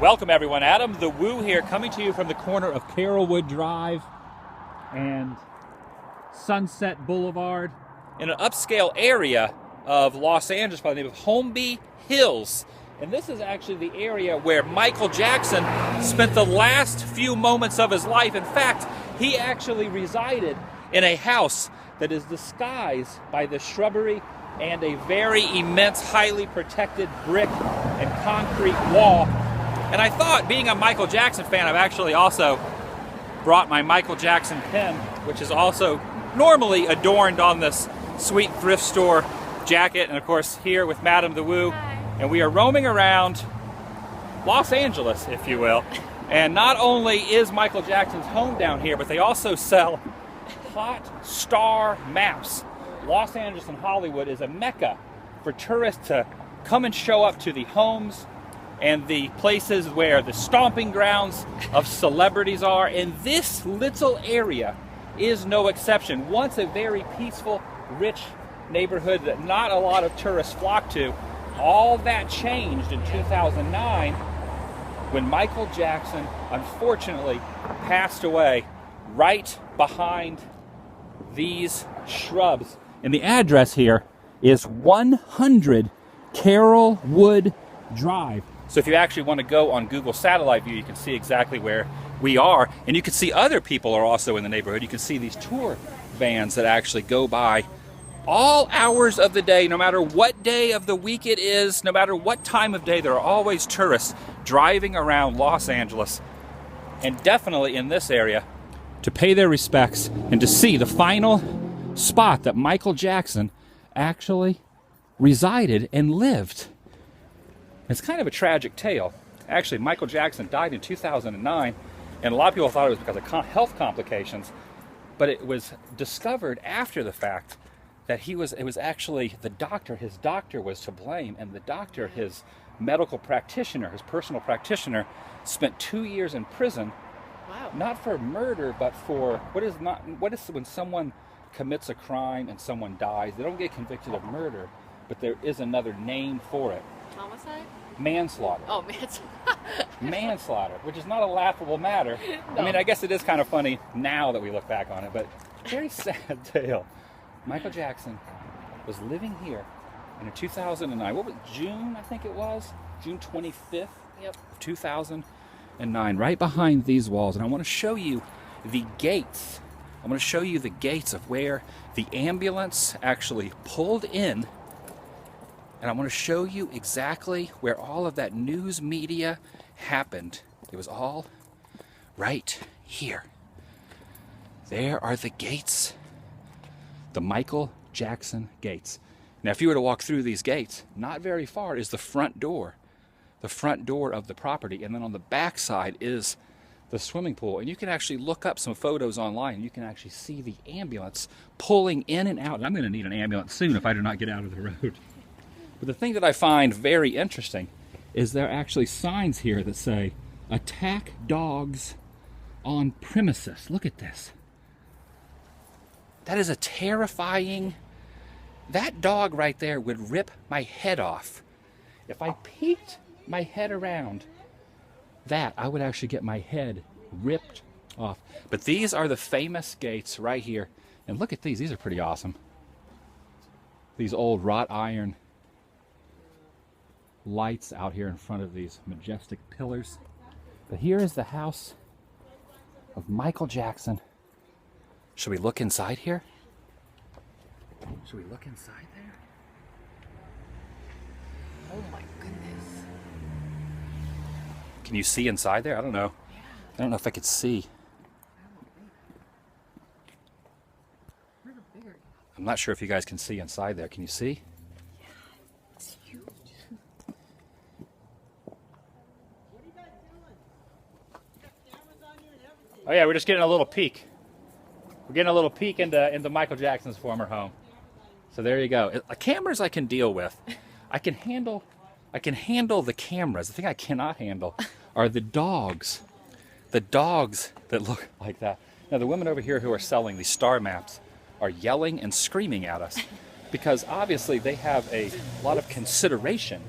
Welcome everyone, Adam the Woo here, coming to you from the corner of Carrollwood Drive and Sunset Boulevard in an upscale area of Los Angeles by the name of Holmby Hills. And this is actually the area where Michael Jackson spent the last few moments of his life. In fact, he actually resided in a house that is disguised by the shrubbery and a very immense, highly protected brick and concrete wall. And I thought, being a Michael Jackson fan, I've actually also brought my Michael Jackson pen, which is also normally adorned on this sweet thrift store jacket. And of course, here with Madam the Woo. Hi. And we are roaming around Los Angeles, if you will. And not only is Michael Jackson's home down here, but they also sell hot star maps. Los Angeles and Hollywood is a mecca for tourists to come and show up to the homes and the places where the stomping grounds of celebrities are. And this little area is no exception. Once a very peaceful, rich neighborhood that not a lot of tourists flock to, all that changed in 2009 when Michael Jackson unfortunately passed away right behind these shrubs. And the address here is 100 Carrollwood Drive. So if you actually want to go on Google Satellite View, you can see exactly where we are. And you can see other people are also in the neighborhood. You can see these tour vans that actually go by all hours of the day, no matter what day of the week it is, no matter what time of day, there are always tourists driving around Los Angeles, and definitely in this area, to pay their respects and to see the final spot that Michael Jackson actually resided and lived. It's kind of a tragic tale. Actually, Michael Jackson died in 2009, and a lot of people thought it was because of health complications, but it was discovered after the fact that it was actually the doctor, his doctor was to blame, and the doctor, his medical practitioner, his personal practitioner, spent 2 years in prison. Wow. Not for murder, but for what is when someone commits a crime and someone dies. They don't get convicted of murder, but there is another name for it. Homicide? Manslaughter. Oh, manslaughter. Manslaughter, which is not a laughable matter. No. I mean, I guess it is kind of funny now that we look back on it, but very sad tale. Michael Jackson was living here in 2009. What was it, June, I think it was? June 25th Yep. of 2009, right behind these walls. And I want to show you the gates. I'm going to show you the gates of where the ambulance actually pulled in. And I want to show you exactly where all of that news media happened. It was all right here. There are the gates. The Michael Jackson gates. Now, if you were to walk through these gates, not very far is the front door of the property. And then on the back side is the swimming pool. And you can actually look up some photos online. And you can actually see the ambulance pulling in and out. And I'm going to need an ambulance soon if I do not get out of the road. But the thing that I find very interesting is there are actually signs here that say, "Attack dogs on premises." Look at this. That is a terrifying... That dog right there would rip my head off. If I peeked my head around that, I would actually get my head ripped off. But these are the famous gates right here. And look at these. These are pretty awesome. These old wrought iron lights out here in front of these majestic pillars. But here is the house of Michael Jackson. Should we look inside here? Should we look inside there? Oh my goodness. Can you see inside there? I don't know. Yeah. I don't know if I could see. I'm not sure if you guys can see inside there. Can you see? Yeah. It's huge. Oh yeah, we're just getting a little peek. We're getting a little peek into Michael Jackson's former home. So there you go. Cameras I can deal with. I can handle the cameras. The thing I cannot handle are the dogs. The dogs that look like that. Now the women over here who are selling these star maps are yelling and screaming at us because obviously they have a lot of consideration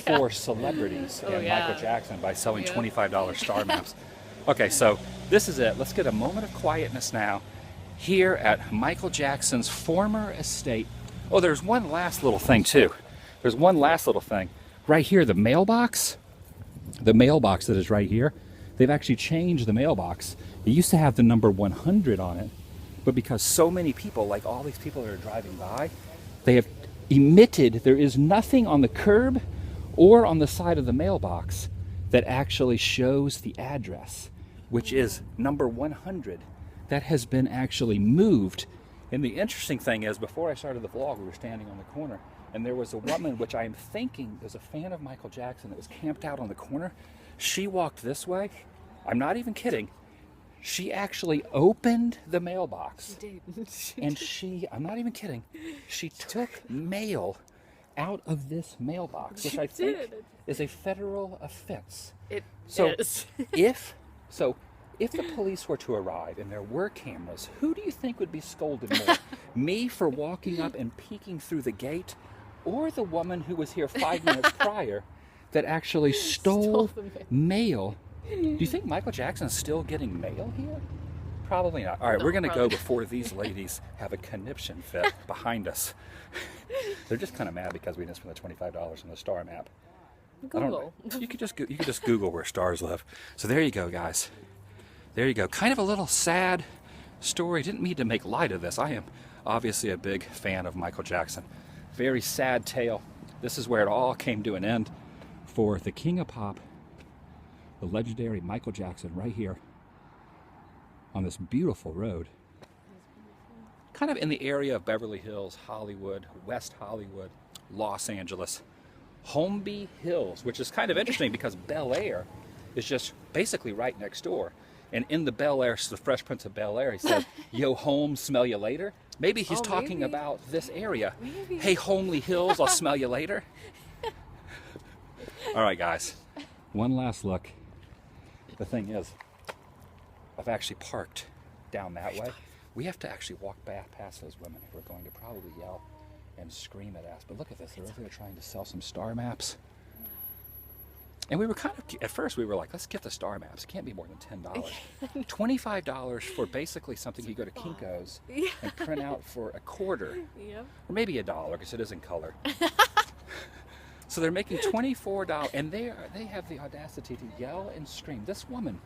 for celebrities and Michael Jackson by selling $25 star maps. Okay, so this is it. Let's get a moment of quietness now here at Michael Jackson's former estate. Oh, there's one last little thing too. There's one last little thing. Right here, the mailbox that is right here, they've actually changed the mailbox. It used to have the number 100 on it, but because so many people, like all these people that are driving by, they have emitted, there is nothing on the curb or on the side of the mailbox that actually shows the address, which is number 100. That has been actually moved. And the interesting thing is, before I started the vlog, we were standing on the corner, and there was a woman, which I am thinking is a fan of Michael Jackson, that was camped out on the corner. She walked this way. I'm not even kidding. She actually opened the mailbox. She did. And I'm not even kidding, she took mail out of this mailbox, which I think is a federal offense. It is. If the police were to arrive and there were cameras, who do you think would be scolded more? Me for walking up and peeking through the gate, or the woman who was here 5 minutes prior that actually stole mail? Do you think Michael Jackson is still getting mail here? Probably not. All right, we're going to go before these ladies have a conniption fit behind us. They're just kind of mad because we didn't spend the $25 on the star map. Google. You could just Google where stars live. So there you go, guys. There you go. Kind of a little sad story. Didn't mean to make light of this. I am obviously a big fan of Michael Jackson. Very sad tale. This is where it all came to an end for the King of Pop, the legendary Michael Jackson, right here on this beautiful road. Kind of in the area of Beverly Hills, Hollywood, West Hollywood, Los Angeles. Holmby Hills, which is kind of interesting because Bel Air is just basically right next door. And in the Bel Air, the Fresh Prince of Bel Air, he said, "Yo, home, smell you later." Maybe he's talking about this area. Maybe. Hey, Homely Hills, I'll smell you later. All right, guys. One last look. The thing is, I've actually parked down that way. We have to actually walk back past those women who are going to probably yell and scream at us. But look at this. They're over there trying to sell some star maps. And we were kind of, at first we were like, let's get the star maps. It can't be more than $10. $25 for basically something you go to Kinko's and print out for a quarter. Or maybe $1 because it is in color. So they're making $24, and they have the audacity to yell and scream. This woman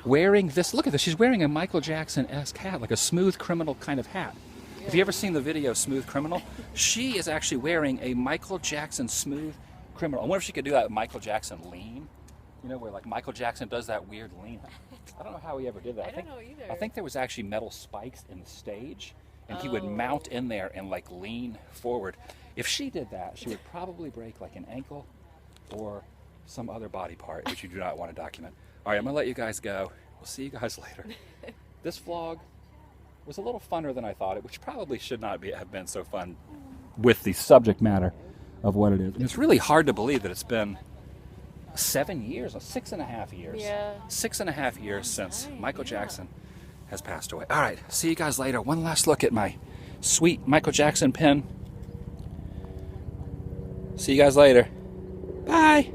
wearing this, look at this, she's wearing a Michael Jackson-esque hat, like a Smooth Criminal kind of hat. Have you ever seen the video Smooth Criminal? She is actually wearing a Michael Jackson Smooth Criminal. I wonder if she could do that Michael Jackson lean. You know, where like Michael Jackson does that weird lean. I don't know how he ever did that. I don't know either. I think there was actually metal spikes in the stage, and he would mount in there and like lean forward. If she did that, she would probably break like an ankle or some other body part, which you do not want to document. All right, I'm going to let you guys go. We'll see you guys later. This vlog was a little funner than I thought it, which probably should not have been so fun with the subject matter of what it is. And it's really hard to believe that it's been 7 years, or 6.5 years. 6.5 years since Michael Jackson has passed away. All right, see you guys later. One last look at my sweet Michael Jackson pin. See you guys later. Bye.